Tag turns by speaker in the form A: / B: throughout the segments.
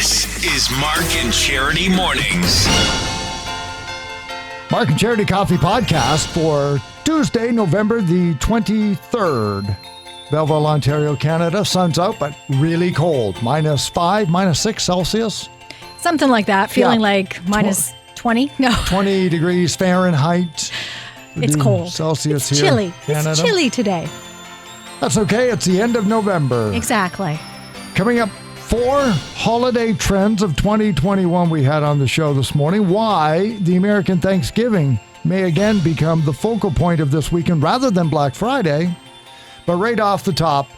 A: This is Mark and Charity Mornings.
B: Mark and Charity Coffee Podcast for Tuesday, November the 23rd. Belleville, Ontario, Canada. Sun's out, but really cold. -5, -6 Celsius.
C: Something like that. Feeling like minus 20? No.
B: 20 degrees Fahrenheit.
C: It's cold.
B: Celsius
C: it's
B: here.
C: Chilly.
B: Canada.
C: It's chilly today.
B: That's okay. It's the end of November.
C: Exactly.
B: Coming up, 4 holiday trends of 2021 we had on the show this morning. Why the American Thanksgiving may again become the focal point of this weekend rather than Black Friday. But right off the top,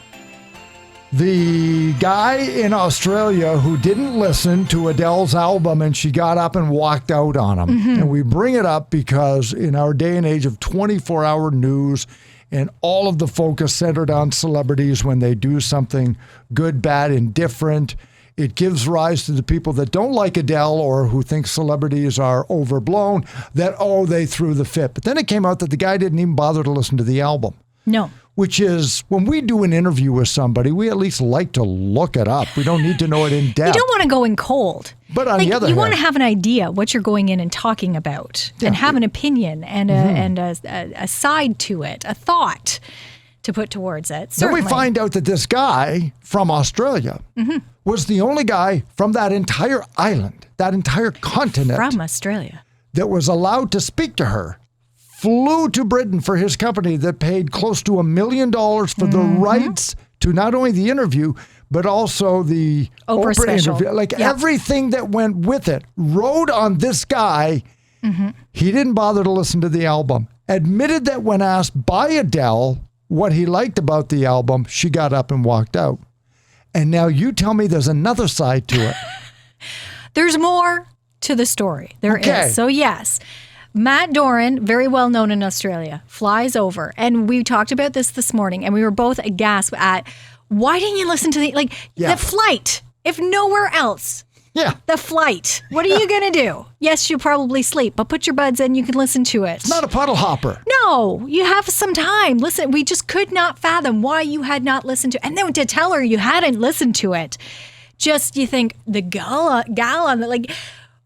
B: the guy in Australia who didn't listen to Adele's album and she got up and walked out on him. And we bring it up because in our day and age of 24-hour news and all of the focus centered on celebrities when they do something good, bad, indifferent, it gives rise to the people that don't like Adele or who think celebrities are overblown that, oh, they threw the fit. But then it came out that the guy didn't even bother to listen to the album.
C: No.
B: Which is, when we do an interview with somebody, we at least like to look it up. We don't need to know it in depth.
C: You don't want to go in cold.
B: But on the other
C: you
B: hand,
C: want to have an idea what you're going in and talking about and have an opinion and a side to it, a thought to put towards it. Certainly.
B: Then we find out that this guy from Australia was the only guy from that entire island, that entire continent.
C: From Australia.
B: That was allowed to speak to her. Flew to Britain for his company that paid close to $1 million for the rights to not only the interview, but also the Oprah
C: special.
B: interview. Like everything that went with it. Rode on this guy. He didn't bother to listen to the album. Admitted that when asked by Adele what he liked about the album, she got up and walked out. And now you tell me there's another side to it.
C: There's more to the story. There is. So yes. Matt Doran, very well known in Australia, flies over. And we talked about this morning, and we were both aghast at, why didn't you listen to the flight? If nowhere else, the flight, what are you going to do? Yes, you probably sleep, but put your buds in, you can listen to it.
B: It's not a puddle hopper.
C: No, you have some time. Listen, we just could not fathom why you had not listened to it. And then to tell her you hadn't listened to it, just you think, the gal on the,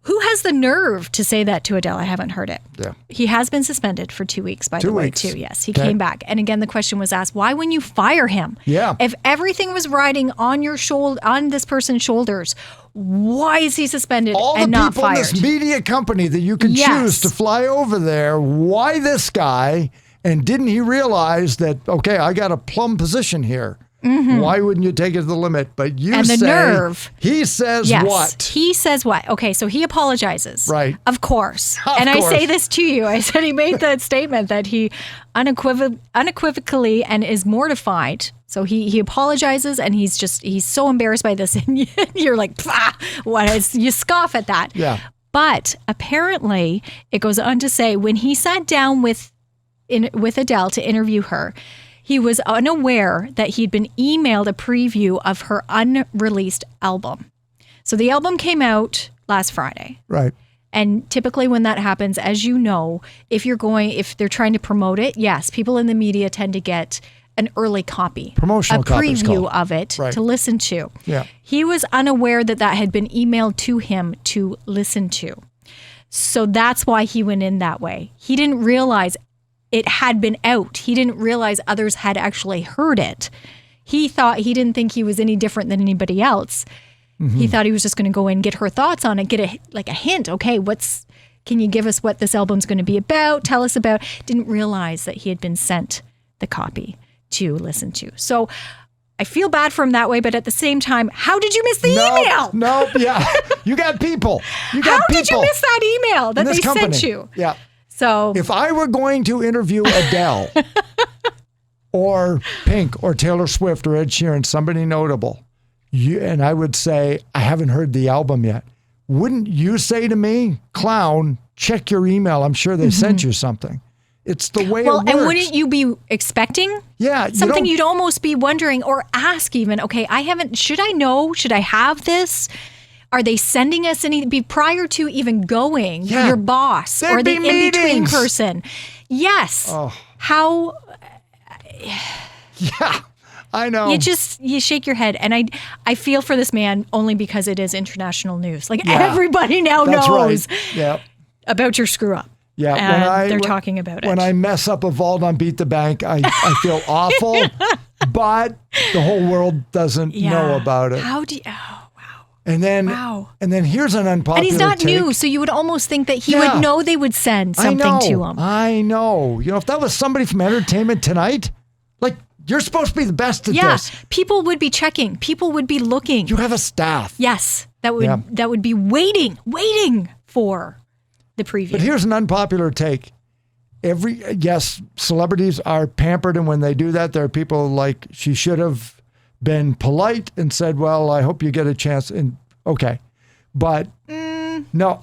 C: who has the nerve to say that to Adele? I haven't heard it.
B: Yeah.
C: He has been suspended for 2 weeks, by the way, too. Yes, he came back. And again, the question was asked, why wouldn't you fire him?
B: Yeah.
C: If everything was riding on your shoulder, on this person's shoulders, why is he suspended and not fired?
B: All the people in this media company that you can choose to fly over there, why this guy? And didn't he realize that, okay, I got a plum position here? Why wouldn't you take it to the limit? But you
C: and
B: say,
C: the nerve.
B: He says what?
C: He says what? Okay, so he apologizes.
B: Right.
C: Of course.
B: Of
C: and
B: course.
C: I say this to you. I said he made that statement that he unequivocally and is mortified. So he apologizes and he's so embarrassed by this. And you're like, what is, you scoff at that.
B: Yeah.
C: But apparently it goes on to say when he sat down with Adele to interview her, he was unaware that he'd been emailed a preview of her unreleased album. So the album came out last Friday.
B: Right.
C: And typically when that happens, as you know, if they're trying to promote it, yes, people in the media tend to get an early copy.
B: Promotional copy.
C: A preview of it to listen to.
B: Yeah.
C: He was unaware that had been emailed to him to listen to. So that's why he went in that way. He didn't realize it had been out. He didn't realize others had actually heard it. He didn't think he was any different than anybody else. He thought he was just going to go in, get her thoughts on it, get a hint. Okay, can you give us what this album's going to be about? Tell us about. Didn't realize that he had been sent the copy to listen to. So I feel bad for him that way, but at the same time, how did you miss the email?
B: No, yeah. You got people.
C: How did you miss that email that they sent you?
B: Yeah.
C: So
B: if I were going to interview Adele or Pink or Taylor Swift or Ed Sheeran, somebody notable, and I would say, I haven't heard the album yet, wouldn't you say to me, clown, check your email. I'm sure they sent you something. It's the way it works.
C: And wouldn't you be expecting something you'd almost be wondering or ask even, okay, should I know? Should I have this? Are they sending us prior to even going, your boss or the in-between person? Yes.
B: Oh.
C: How?
B: Yeah. I know.
C: You shake your head. And I feel for this man only because it is international news. Like everybody now
B: That's
C: knows
B: right.
C: about your screw up.
B: Yeah,
C: and they're talking about it.
B: When I mess up a vault on Beat the Bank, I feel awful, but the whole world doesn't know about it.
C: How do you, oh, wow.
B: And then here's an unpopular
C: And he's not
B: take.
C: new, so you would almost think that he would know they would send something to him.
B: I know. You know, if that was somebody from Entertainment Tonight, like, you're supposed to be the best at this.
C: People would be checking. People would be looking.
B: You have a staff.
C: Yes, that would be waiting for the preview.
B: But here's an unpopular take. Celebrities are pampered, and when they do that, there are people like, she should have been polite and said, well, I hope you get a chance. And okay. But I'm not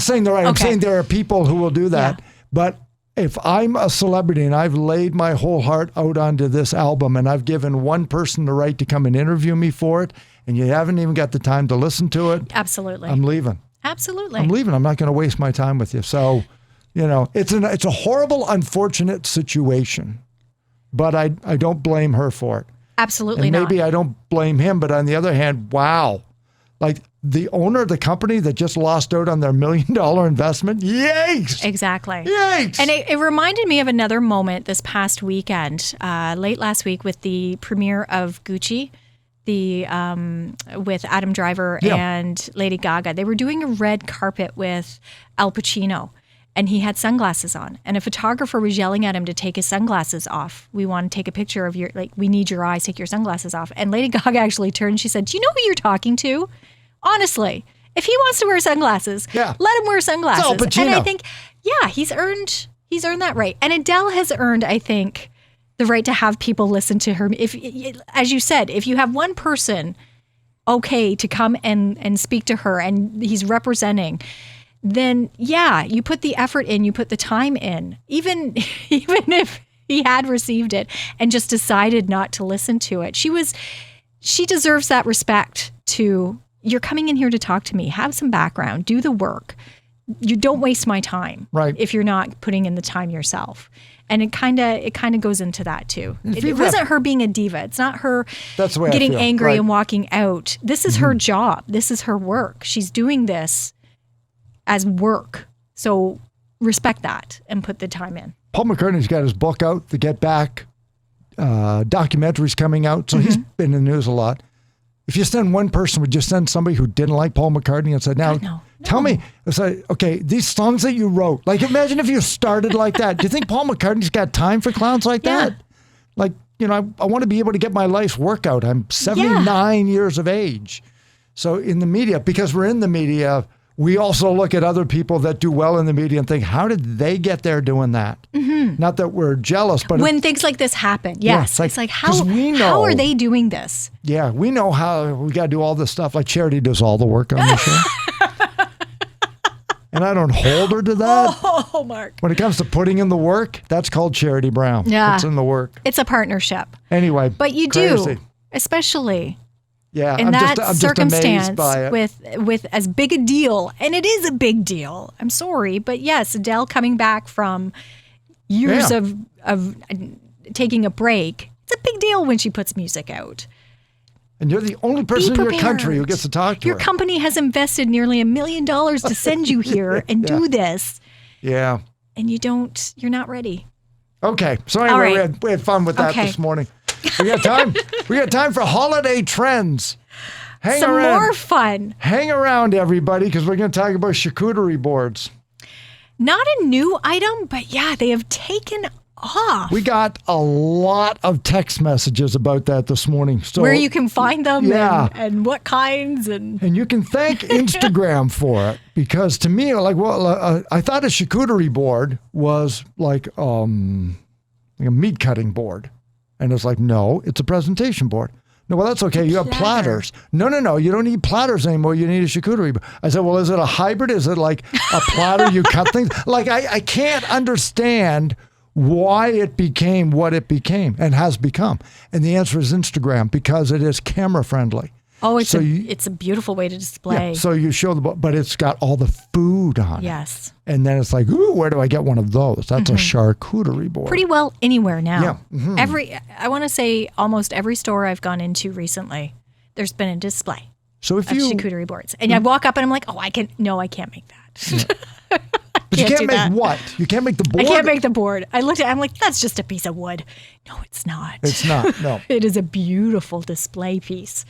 B: saying they're right. I'm saying there are people who will do that. Yeah. But if I'm a celebrity and I've laid my whole heart out onto this album and I've given one person the right to come and interview me for it, and you haven't even got the time to listen to it,
C: absolutely,
B: I'm leaving.
C: Absolutely.
B: I'm leaving. I'm not going to waste my time with you. So, you know, it's a horrible, unfortunate situation, but I don't blame her for it.
C: Absolutely
B: and maybe
C: not.
B: I don't blame him, but on the other hand, wow. Like the owner of the company that just lost out on their $1 million investment. Yikes.
C: Exactly.
B: Yikes.
C: And it reminded me of another moment this past weekend, late last week with the premiere of Gucci. With Adam Driver and Lady Gaga. They were doing a red carpet with Al Pacino, and he had sunglasses on. And a photographer was yelling at him to take his sunglasses off. We want to take a picture of we need your eyes, take your sunglasses off. And Lady Gaga actually turned and she said, do you know who you're talking to? Honestly, if he wants to wear sunglasses, let him wear sunglasses.
B: It's Al Pacino.
C: And I think, he's earned that right. And Adele has earned, I think, the right to have people listen to her. If, as you said, if you have one person to come and speak to her and he's representing, then you put the effort in, you put the time in, even if he had received it and just decided not to listen to it. She deserves that respect to, you're coming in here to talk to me, have some background, do the work. You don't waste my time if you're not putting in the time yourself. And it kind of goes into that too. It wasn't her being a diva. It's not her getting angry and walking out. This is her job. This is her work. She's doing this as work. So respect that and put the time in.
B: Paul McCartney's got his book out, The Get Back. Documentary's coming out. So he's been in the news a lot. If you send one person, would you send somebody who didn't like Paul McCartney and said, now, tell me, it's like, okay, these songs that you wrote, like imagine if you started like that. Do you think Paul McCartney's got time for clowns like that? Like, you know, I want to be able to get my life's work out. I'm 79 years of age. So in the media, because we're in the media, we also look at other people that do well in the media and think, how did they get there doing that? Mm-hmm. Not that we're jealous, but
C: when things like this happen, it's like how are they doing this?
B: Yeah, we know how we got to do all this stuff. Like Charity does all the work on the show. And I don't hold her to that.
C: Oh, Mark.
B: When it comes to putting in the work, that's called Charity Brown.
C: Yeah.
B: It's in the work.
C: It's a partnership.
B: Anyway,
C: but you do, especially in
B: I'm
C: that
B: just
C: circumstance
B: by it.
C: with as big a deal, and it is a big deal. I'm sorry, but yes, Adele coming back from years of taking a break. It's a big deal when she puts music out.
B: And you're the only person in your country who gets to talk to her.
C: Your company has invested nearly $1 million to send you here and do this.
B: Yeah.
C: And you're not ready.
B: Okay. So anyway, we had fun with that this morning. We got time. We got time for holiday trends.
C: Some more fun.
B: Hang around, everybody, because we're going to talk about charcuterie boards.
C: Not a new item, but they have taken off.
B: We got a lot of text messages about that this morning. So,
C: where you can find them and what kinds. And
B: you can thank Instagram for it, because to me, I thought a charcuterie board was like a meat cutting board. And it's like, no, it's a presentation board. No, well, that's okay. You have platters. No. You don't need platters anymore. You need a charcuterie board. I said, well, is it a hybrid? Is it like a platter you cut things? Like, I can't understand why it became what it became and has become. And the answer is Instagram, because it is camera friendly.
C: Oh, it's a beautiful way to display.
B: So you show but it's got all the food on it.
C: Yes.
B: And then it's like, ooh, where do I get one of those? That's a charcuterie board.
C: Pretty well anywhere now.
B: Yeah.
C: I want to say almost every store I've gone into recently, there's been a display
B: So if
C: of
B: you
C: charcuterie boards. And I walk up and I'm like, I can't make that.
B: But you can't
C: do
B: make
C: that.
B: what? You can't make the board?
C: I can't make the board. I looked at it, I'm like, that's just a piece of wood. No, it's not.
B: It's not, no.
C: It is a beautiful display piece.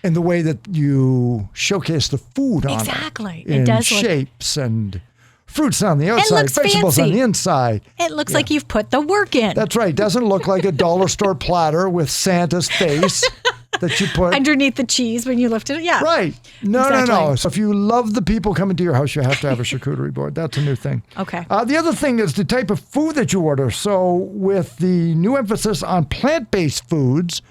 B: And the way that you showcase the food on
C: Exactly.
B: it.
C: It does
B: shapes and fruits on the outside,
C: looks
B: vegetables
C: fancy.
B: on the inside.
C: It looks like you've put the work in.
B: That's right. It doesn't look like a dollar store platter with Santa's face that you put
C: underneath the cheese when you lift it. Yeah.
B: Right. No.
C: Exactly.
B: So if you love the people coming to your house, you have to have a charcuterie board. That's a new thing.
C: Okay.
B: The other thing is the type of food that you order. So with the new emphasis on plant-based foods,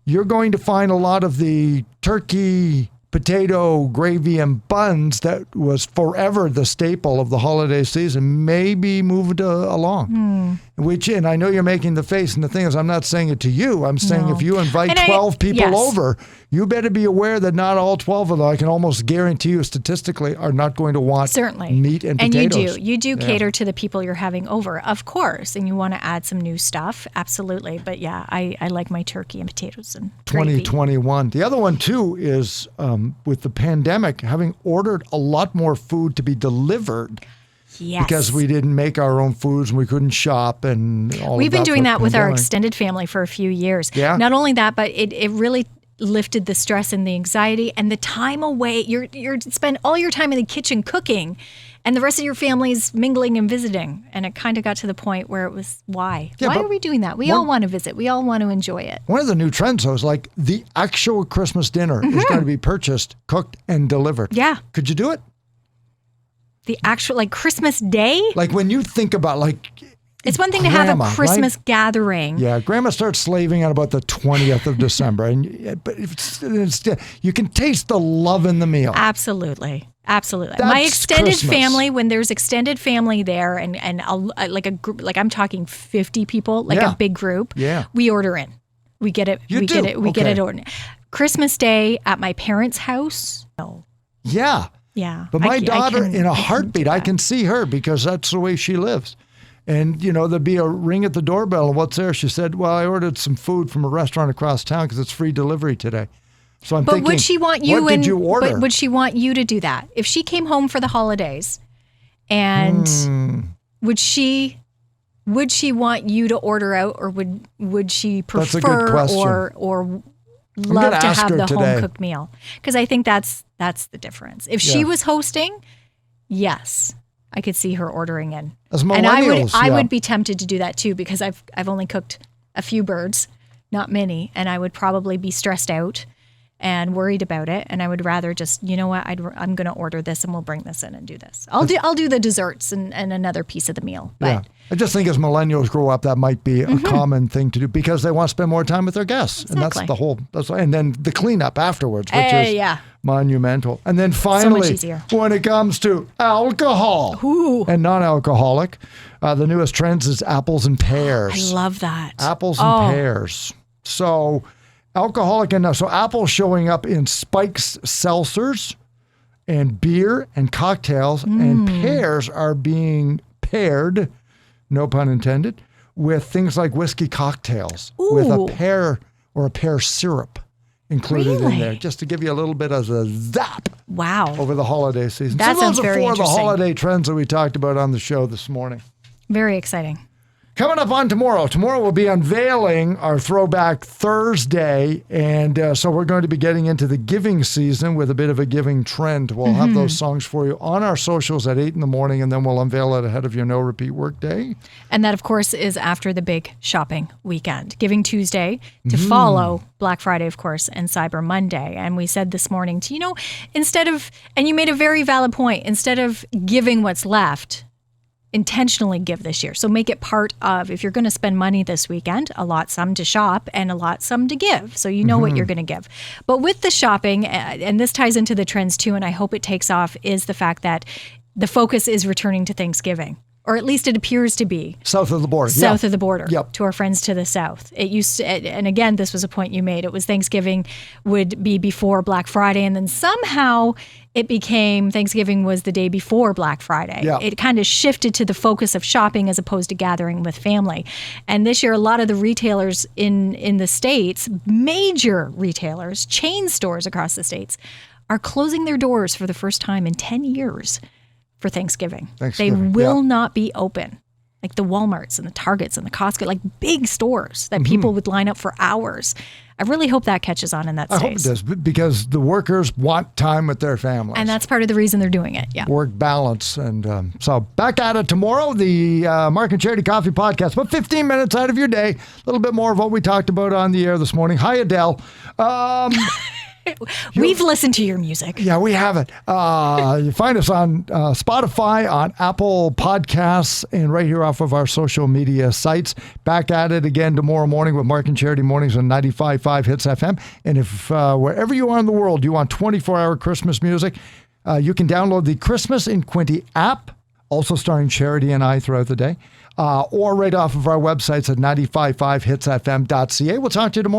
B: you're going to find a lot of the turkey, potato, gravy, and buns that was forever the staple of the holiday season maybe moved along. And I know you're making the face, and the thing is, I'm not saying it to you. I'm saying if you invite 12 people over, you better be aware that not all 12 of them, I can almost guarantee you statistically, are not going to want meat and potatoes.
C: And you do cater to the people you're having over, of course, and you want to add some new stuff, absolutely. But yeah, I like my turkey and potatoes and
B: 2021. The other one too is with the pandemic, having ordered a lot more food to be delivered.
C: Yes.
B: Because we didn't make our own foods and we couldn't shop and all
C: We've
B: of that.
C: been doing that with our
B: pandemic.
C: extended family for a few years.
B: Yeah.
C: Not only that, but it really lifted the stress and the anxiety and the time away. You're spend all your time in the kitchen cooking and the rest of your family's mingling and visiting. And it kind of got to the point where it was, why?
B: Yeah,
C: why
B: but
C: are we doing that? We all want to visit. We all want to enjoy it.
B: One of the new trends, though, is like the actual Christmas dinner is going to be purchased, cooked, and delivered.
C: Yeah.
B: Could you do it?
C: The actual, like Christmas Day?
B: Like when you think about
C: It's one thing to
B: Grandma,
C: have a Christmas gathering.
B: Yeah, Grandma starts slaving on about the 20th of December, but you can taste the love in the meal.
C: Absolutely. Absolutely.
B: That's
C: My extended
B: Christmas.
C: family, when there's extended family there and like a group, like I'm talking 50 people, like a big group, we order in. We get it.
B: You
C: we
B: do?
C: get it. We get
B: Okay.
C: it ordered. Christmas Day at my parents' house. No.
B: Yeah.
C: Yeah.
B: But my
C: I
B: daughter,
C: can-
B: in a
C: I can
B: heartbeat,
C: do
B: I
C: that.
B: can see her because that's the way she lives. And, there'd be a ring at the doorbell. And what's there? She said, well, I ordered some food from a restaurant across town because it's free delivery today. So I'm thinking,
C: would she want you
B: what did you order?
C: But would she want you to do that? If she came home for the holidays and would she want you to order out or would she
B: That's a good
C: prefer
B: question.
C: or love to
B: ask
C: have
B: her
C: the
B: today.
C: home cooked meal? Because I think that's the difference. If she was hosting, yes, I could see her ordering in.
B: As
C: And
B: millennials,
C: I
B: yeah.
C: would be tempted to do that too because I've only cooked a few birds, not many, and I would probably be stressed out and worried about it. And I would rather just, you know what, I'm going to order this and we'll bring this in and do this. I'll do the desserts and another piece of the meal. But
B: Yeah. I just think as millennials grow up, that might be a common thing to do because they want to spend more time with their guests.
C: Exactly.
B: And and then the cleanup afterwards, which is monumental. And then finally,
C: easier.
B: when it comes to alcohol and non-alcoholic, the newest trends is apples and pears.
C: I love that.
B: Apples and pears. So alcoholic and so apples showing up in spikes seltzers and beer and cocktails, and pears are being paired, no pun intended, with things like whiskey cocktails with a pear or a pear syrup included in there, just to give you a little bit of a zap
C: Wow.
B: over the holiday season.
C: That
B: so
C: sounds
B: those are
C: very
B: four of the
C: interesting.
B: holiday trends that we talked about on the show this morning.
C: Very exciting.
B: Coming up on tomorrow. Tomorrow we'll be unveiling our Throwback Thursday. And so we're going to be getting into the giving season with a bit of a giving trend. We'll have those songs for you on our socials at 8 in the morning, and then we'll unveil it ahead of your no repeat workday.
C: And that, of course, is after the big shopping weekend. Giving Tuesday to follow Black Friday, of course, and Cyber Monday. And we said this morning, instead of, and you made a very valid point, instead of giving what's left, intentionally give this year. So make it part of, if you're going to spend money this weekend, allot some to shop and allot some to give. So you know what you're going to give. But with the shopping, and this ties into the trends too, and I hope it takes off, is the fact that the focus is returning to Thanksgiving or at least it appears to be.
B: South of the border.
C: South of the border.
B: Yep.
C: To our friends to the south. It used to, and again, this was a point you made. It was Thanksgiving would be before Black Friday, and then somehow it became Thanksgiving was the day before Black Friday.
B: Yeah.
C: It kind of shifted to the focus of shopping as opposed to gathering with family. And this year, a lot of the retailers in the States, major retailers, chain stores across the States, are closing their doors for the first time in 10 years for Thanksgiving. They will not be open. Like the Walmarts and the Targets and the Costco, like big stores that people would line up for hours. I really hope that catches on in that stays.
B: I hope it does, because the workers want time with their families.
C: And that's part of the reason they're doing it, yeah.
B: Work balance. And so back at it tomorrow, the Mark and Charity Coffee Podcast. About 15 minutes out of your day. A little bit more of what we talked about on the air this morning. Hi, Adele.
C: We've listened to your music.
B: Yeah, we have it. You find us on Spotify, on Apple Podcasts, and right here off of our social media sites. Back at it again tomorrow morning with Mark and Charity Mornings on 95.5 Hits FM. And if wherever you are in the world, you want 24-hour Christmas music, you can download the Christmas in Quinte app, also starring Charity and I throughout the day, or right off of our websites at 95.5hitsfm.ca. We'll talk to you tomorrow.